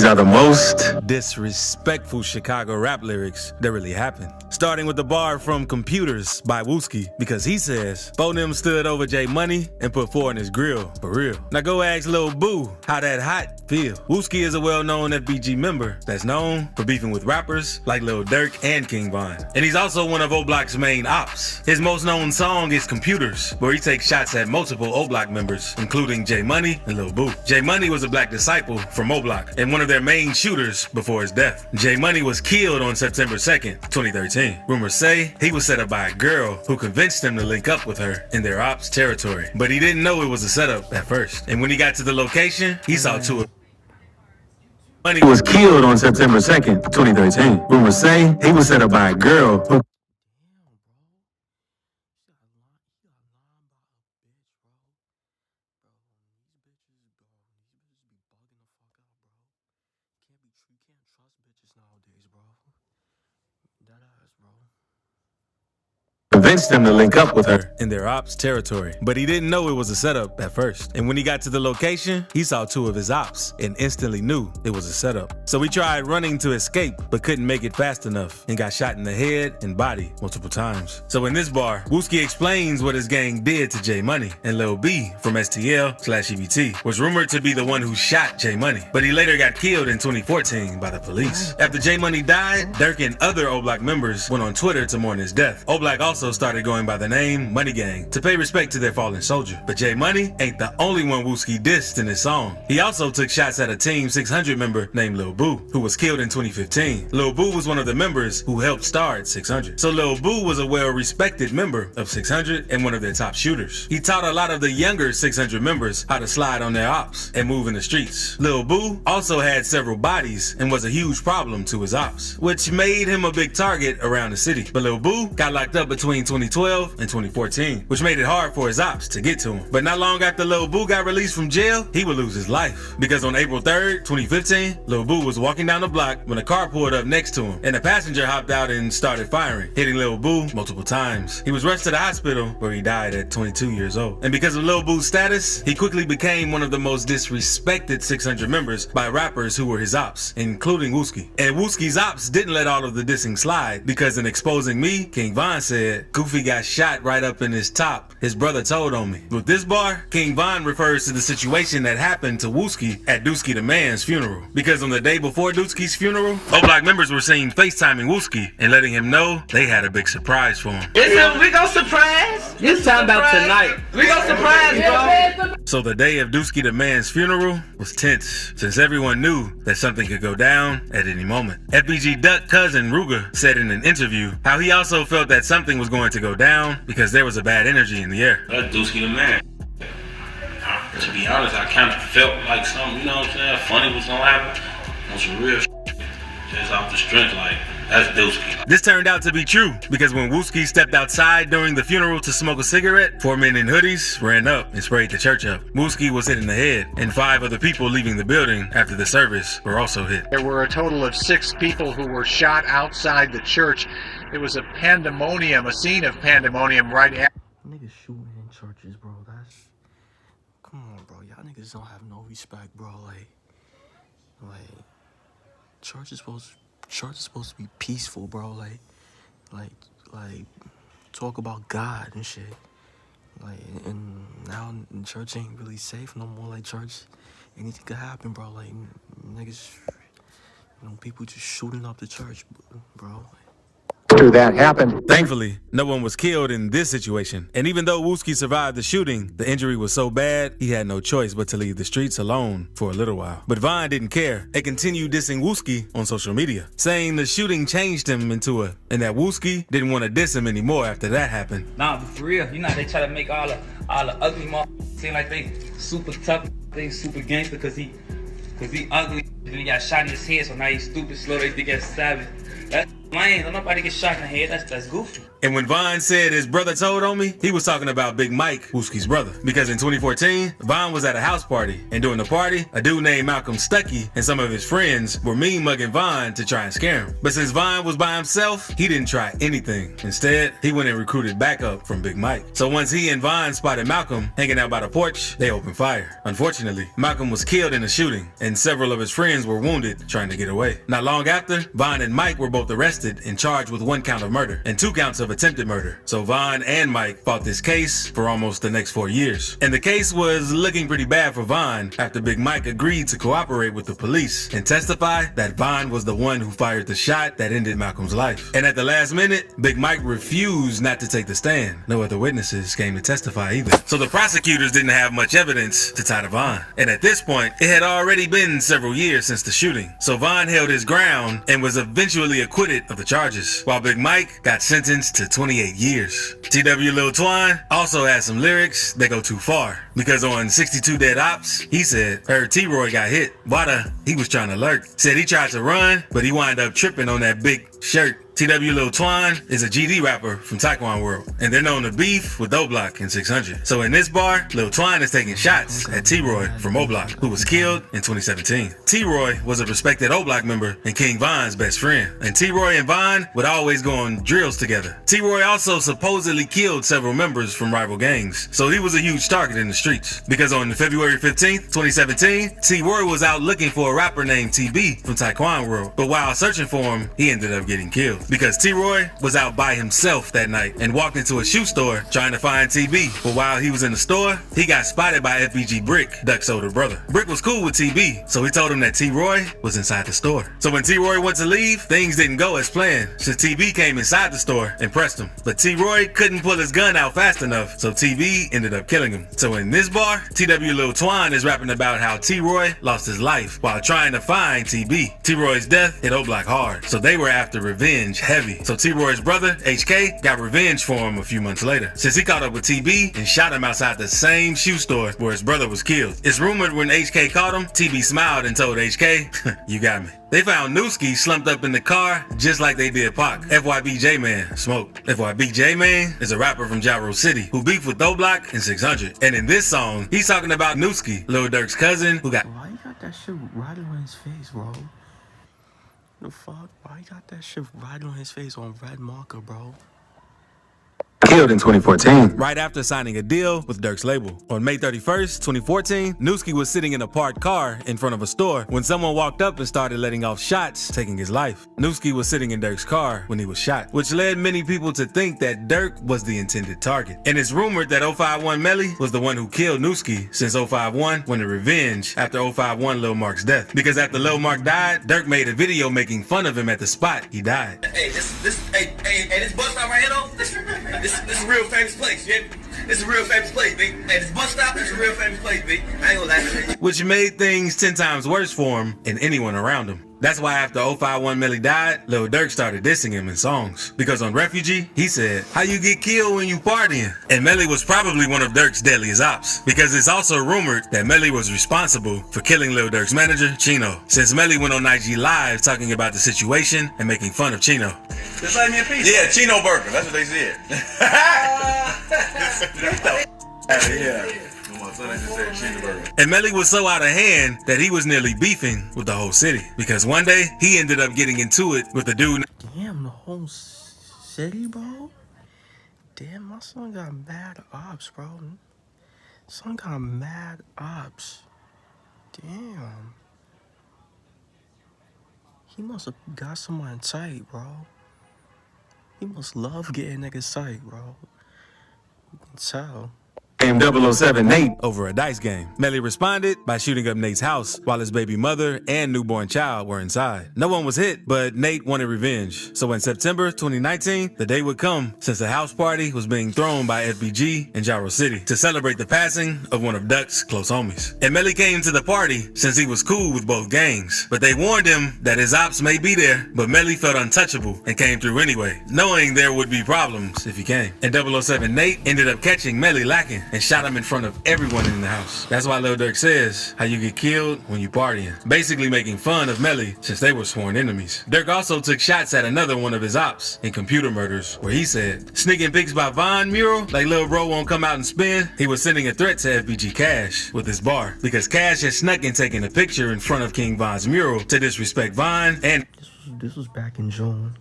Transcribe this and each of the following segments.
are the most disrespectful Chicago rap lyrics that really happened. Starting with the bar from Computers by Wooski, because he says, "Them stood over J Money and put 4 in his grill, for real." Now go ask Lil Boo how that hot feel. Wooski is a well-known FBG member that's known for beefing with rappers like Lil Durk and King Von. And he's also one of O-Block's main ops. His most known song is Computers, where he takes shots at multiple O-Block members, including J Money and Lil Boo. J Money was a black disciple from O-Block and one of their main shooters before his death. J Money was killed on September 2nd, 2013. Rumors say he was set up by a girl who convinced him to link up with her in their ops territory. But he didn't know it was a setup at first. And when he got to the location, he saw 2 of Money was killed on September 2nd, 2013. Rumors say he was set up by a girl who convinced him to link up with her in their ops territory. But he didn't know it was a setup at first. And when he got to the location, he saw 2 of his ops and instantly knew it was a setup. So he tried running to escape, but couldn't make it fast enough and got shot in the head and body multiple times. So in this bar, Wooski explains what his gang did to J Money, and Lil B from STL/EBT was rumored to be the one who shot J Money, but he later got killed in 2014 by the police. After J Money died, Durk and other O-Block members went on Twitter to mourn his death. O-Block also started going by the name Money Gang to pay respect to their fallen soldier. But J Money ain't the only one Wooski dissed in his song. He also took shots at a Team 600 member named Lil Boo, who was killed in 2015. Lil Boo was one of the members who helped start 600. So Lil Boo was a well-respected member of 600 and one of their top shooters. He taught a lot of the younger 600 members how to slide on their ops and move in the streets. Lil Boo also had several bodies and was a huge problem to his ops, which made him a big target around the city. But Lil Boo got locked up between 2012 and 2014, which made it hard for his ops to get to him. But not long after Lil Boo got released from jail, he would lose his life. Because on April 3rd, 2015, Lil Boo was walking down the block when a car pulled up next to him, and a passenger hopped out and started firing, hitting Lil Boo multiple times. He was rushed to the hospital where he died at 22 years old. And because of Lil Boo's status, he quickly became one of the most disrespected 600 members by rappers who were his ops, including Wooski. And Wooski's ops didn't let all of the dissing slide, because in exposing me, King Von said, "Goofy got shot right up in his top. His brother told on me." With this bar, King Von refers to the situation that happened to Wooski at Dooski the Man's funeral. Because on the day before Dooski's funeral, O-Block members were seen FaceTiming Wooski and letting him know they had a big surprise for him. We gon' surprise. This time about tonight. We gon' surprise, bro. So the day of Dooski the Man's funeral was tense, since everyone knew that something could go down at any moment. FBG Duck cousin Ruger said in an interview how he also felt that something was going to go down because there was a bad energy in the air. That's Dooski the Man. To be honest, I kind of felt like something, you know what I'm saying, funny was gonna happen. On some real just off the strength, like, that's Dooski. This turned out to be true, because when Wooski stepped outside during the funeral to smoke a cigarette, 4 men in hoodies ran up and sprayed the church up. Wooski was hit in the head, and 5 other people leaving the building after the service were also hit. There were a total of 6 people who were shot outside the church. It was a pandemonium, a scene of pandemonium right after. Niggas shooting in churches, bro. Come on, bro. Y'all niggas don't have no respect, bro. Like, church is supposed to be peaceful, bro. Like, talk about God and shit. Like, and now church ain't really safe no more. Like, church, anything could happen, bro. Like, niggas, people just shooting up the church, bro. After that happened, thankfully, no one was killed in this situation. And even though Wooski survived the shooting, the injury was so bad, he had no choice but to leave the streets alone for a little while. But Von didn't care and continued dissing Wooski on social media, saying the shooting changed him and that Wooski didn't want to diss him anymore after that happened. Nah, but for real, they try to make all the ugly motherfuckers seem like they super tough, they super gangster, cause he ugly, then he got shot in his head, so now he's stupid slow, they think that's savage. Man, don't nobody get shot in the head. That's goofy. And when Von said his brother told on me, he was talking about Big Mike, Wooski's brother. Because in 2014, Von was at a house party, and during the party, a dude named Malcolm Stuckey and some of his friends were mean mugging Von to try and scare him. But since Von was by himself, he didn't try anything. Instead, he went and recruited backup from Big Mike. So once he and Von spotted Malcolm hanging out by the porch, they opened fire. Unfortunately, Malcolm was killed in the shooting, and several of his friends were wounded trying to get away. Not long after, Von and Mike were both arrested and charged with 1 count of murder and 2 counts of attempted murder. So Von and Mike fought this case for almost the next 4 years. And the case was looking pretty bad for Von after Big Mike agreed to cooperate with the police and testify that Von was the one who fired the shot that ended Malcolm's life. And at the last minute, Big Mike refused not to take the stand. No other witnesses came to testify either. So the prosecutors didn't have much evidence to tie to Von. And at this point, it had already been several years since the shooting. So Von held his ground and was eventually acquitted of the charges, while Big Mike got sentenced to 28 years. TW Lil Twine also had some lyrics that go too far, because on 62 Dead Ops, he said, heard T-Roy got hit. Wada, he was trying to lurk. Said he tried to run, but he wound up tripping on that big shirt. TW Lil Twine is a GD rapper from Taekwondo World, and they're known to beef with O-Block and 600. So in this bar, Lil Twine is taking shots at T-Roy from O-Block, who was killed in 2017. T-Roy was a respected O-Block member and King Von's best friend, and T-Roy and Von would always go on drills together. T-Roy also supposedly killed several members from rival gangs, so he was a huge target in the streets. Because on February 15th, 2017, T-Roy was out looking for a rapper named TB from Taekwondo World, but while searching for him, he ended up getting killed. Because T-Roy was out by himself that night and walked into a shoe store trying to find TB. But while he was in the store, he got spotted by FBG Brick, Duck's older brother. Brick was cool with TB, so he told him that T-Roy was inside the store. So when T-Roy went to leave, things didn't go as planned, since TB came inside the store and pressed him. But T-Roy couldn't pull his gun out fast enough, so TB ended up killing him. So in this bar, TW Lil Twine is rapping about how T-Roy lost his life while trying to find TB. T-Roy's death hit O-Block hard, so they were after revenge heavy. So T-Roy's brother, HK, got revenge for him a few months later, since he caught up with TB and shot him outside the same shoe store where his brother was killed. It's rumored when HK caught him, TB smiled and told HK, you got me. They found Newski slumped up in the car just like they did Pac. FYB J-Man smoked. FYB J-Man is a rapper from Gyro City who beefed with O-Block and 600. And in this song, he's talking about Newski, Lil Durk's cousin, who got— Why you got that shit right on his face, bro? The fuck? Why you got that shit right on his face on red marker, bro? killed in 2014, right after signing a deal with Durk's label. On May 31st, 2014, Newski was sitting in a parked car in front of a store when someone walked up and started letting off shots, taking his life. Newski was sitting in Durk's car when he was shot, which led many people to think that Durk was the intended target. And it's rumored that 051 Melly was the one who killed Newski, since 051 wanted revenge after 051 Lil Mark's death. Because after Lil Mark died, Durk made a video making fun of him at the spot he died. Hey, this bus stop right here though, this is a real famous place, yeah? This is a real famous place, big. Hey, this bus stop is a real famous place, big. I ain't gonna lie to you. Which made things 10 times worse for him and anyone around him. That's why after 051 Melly died, Lil Durk started dissing him in songs. Because on Refugee, he said, "How you get killed when you partying?" And Melly was probably one of Durk's deadliest ops. Because it's also rumored that Melly was responsible for killing Lil Durk's manager, Chino. Since Melly went on IG Live talking about the situation and making fun of Chino. Just let me a piece. Yeah, Chino Burger, that's what they said. Yeah. And Melly was so out of hand that he was nearly beefing with the whole city. Because one day, he ended up getting into it with a dude. Damn, the whole city, bro? Damn, my son got mad ops, bro. Son got mad ops. Damn. He must have got someone tight, bro. He must love getting niggas tight, bro. You can tell. Named 007 Nate over a dice game. Melly responded by shooting up Nate's house while his baby mother and newborn child were inside. No one was hit, but Nate wanted revenge. So in September 2019, the day would come since the house party was being thrown by FBG in Gyro City to celebrate the passing of one of Duck's close homies. And Melly came to the party since he was cool with both gangs, but they warned him that his ops may be there, but Melly felt untouchable and came through anyway, knowing there would be problems if he came. And 007 Nate ended up catching Melly lacking. and shot him in front of everyone in the house. That's why Lil Durk says how you get killed when you partying, basically making fun of Melly since they were sworn enemies. Durk also took shots at another one of his ops in Computer Murders, where he said, sneaking pics by Von mural, like Lil Bro won't come out and spin. He was sending a threat to FBG Cash with his bar, because Cash had snuck in taking a picture in front of King Von's mural to disrespect Von. And this was back in June.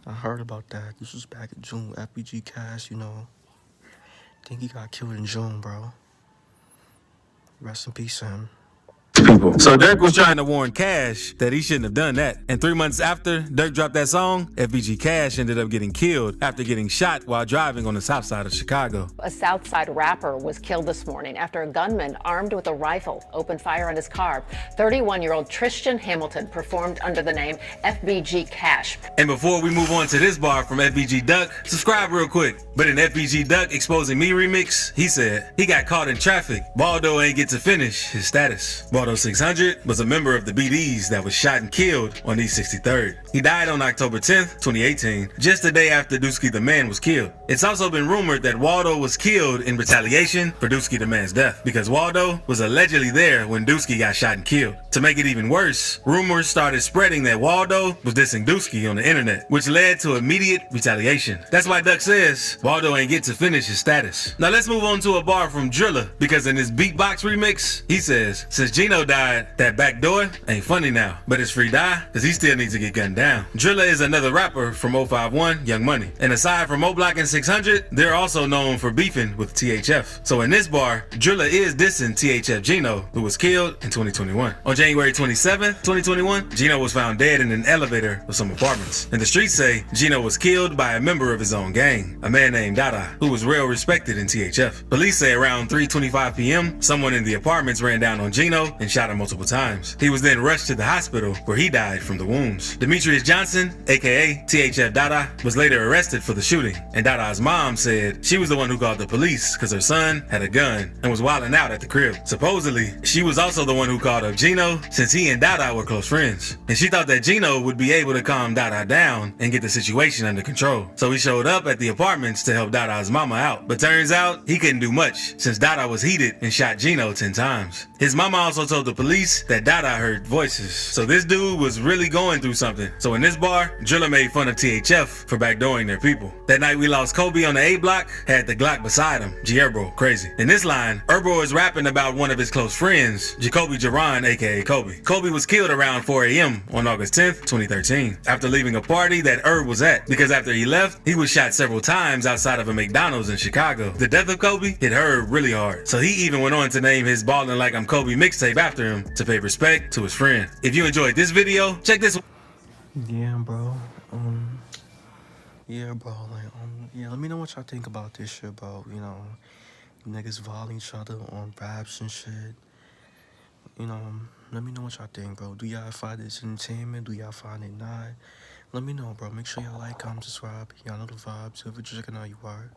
I heard about that. This was back in June. FBG Cash, you know, I think he got killed in June, bro. Rest in peace to him. So Durk was trying to warn Cash that he shouldn't have done that. And 3 months after Durk dropped that song, FBG Cash ended up getting killed after getting shot while driving on the south side of Chicago. A South Side rapper was killed this morning after a gunman armed with a rifle opened fire on his car. 31-year-old Tristan Hamilton performed under the name FBG Cash. And before we move on to this bar from FBG Duck, subscribe real quick. But in FBG Duck Exposing Me remix, he said he got caught in traffic. Baldo ain't get to finish his status. Baldo 600 was a member of the BDs that was shot and killed on East 63rd. He died on October 10th, 2018, just the day after Dusky the Man was killed. It's also been rumored that Waldo was killed in retaliation for Dusky the Man's death, because Waldo was allegedly there when Dusky got shot and killed. To make it even worse, rumors started spreading that Waldo was dissing Dusky on the internet, which led to immediate retaliation. That's why Duck says Waldo ain't get to finish his status. Now let's move on to a bar from Drilla, because in his Beatbox remix, he says, since Gino died, that back door ain't funny now, but it's free die, cause he still needs to get gunned down. Drilla is another rapper from 051, Young Money. And aside from O-Block and 600, they're also known for beefing with THF. So in this bar, Drilla is dissing THF Gino, who was killed in 2021. On January 27, 2021, Gino was found dead in an elevator of some apartments. And the streets say Gino was killed by a member of his own gang, a man named Dada, who was real respected in THF. Police say around 3:25 p.m., someone in the apartments ran down on Gino and shot him multiple times. He was then rushed to the hospital where he died from the wounds. Demetrius Johnson, aka THF Dada, was later arrested for the shooting, and Dada's mom said she was the one who called the police because her son had a gun and was wilding out at the crib. Supposedly, she was also the one who called up Gino since he and Dada were close friends, and she thought that Gino would be able to calm Dada down and get the situation under control. So he showed up at the apartments to help Dada's mama out, but turns out he couldn't do much since Dada was heated and shot Gino 10 times. His mama also told the police that Dada heard voices. So this dude was really going through something. So in this bar, Drilla made fun of THF for backdooring their people. That night we lost Kobe on the A block, had the Glock beside him. Gierbo, crazy. In this line, Erbo is rapping about one of his close friends, Jacoby Jaron, aka Kobe. Kobe was killed around 4 a.m. on August 10th, 2013, after leaving a party that Erb was at, because after he left, he was shot several times outside of a McDonald's in Chicago. The death of Kobe hit Herb really hard, so he even went on to name his Ballin' Like I'm Kobe mixtape after him to pay respect to his friend. If you enjoyed this video, check this. Yeah, bro. Yeah, bro. Like, yeah. Let me know what y'all think about this shit, bro. You know, niggas volleying each other on raps and shit. You know, let me know what y'all think, bro. Do y'all find this entertainment? Do y'all find it not? Let me know, bro. Make sure y'all like, comment, subscribe. Y'all know the vibes. If you're checking out, you are.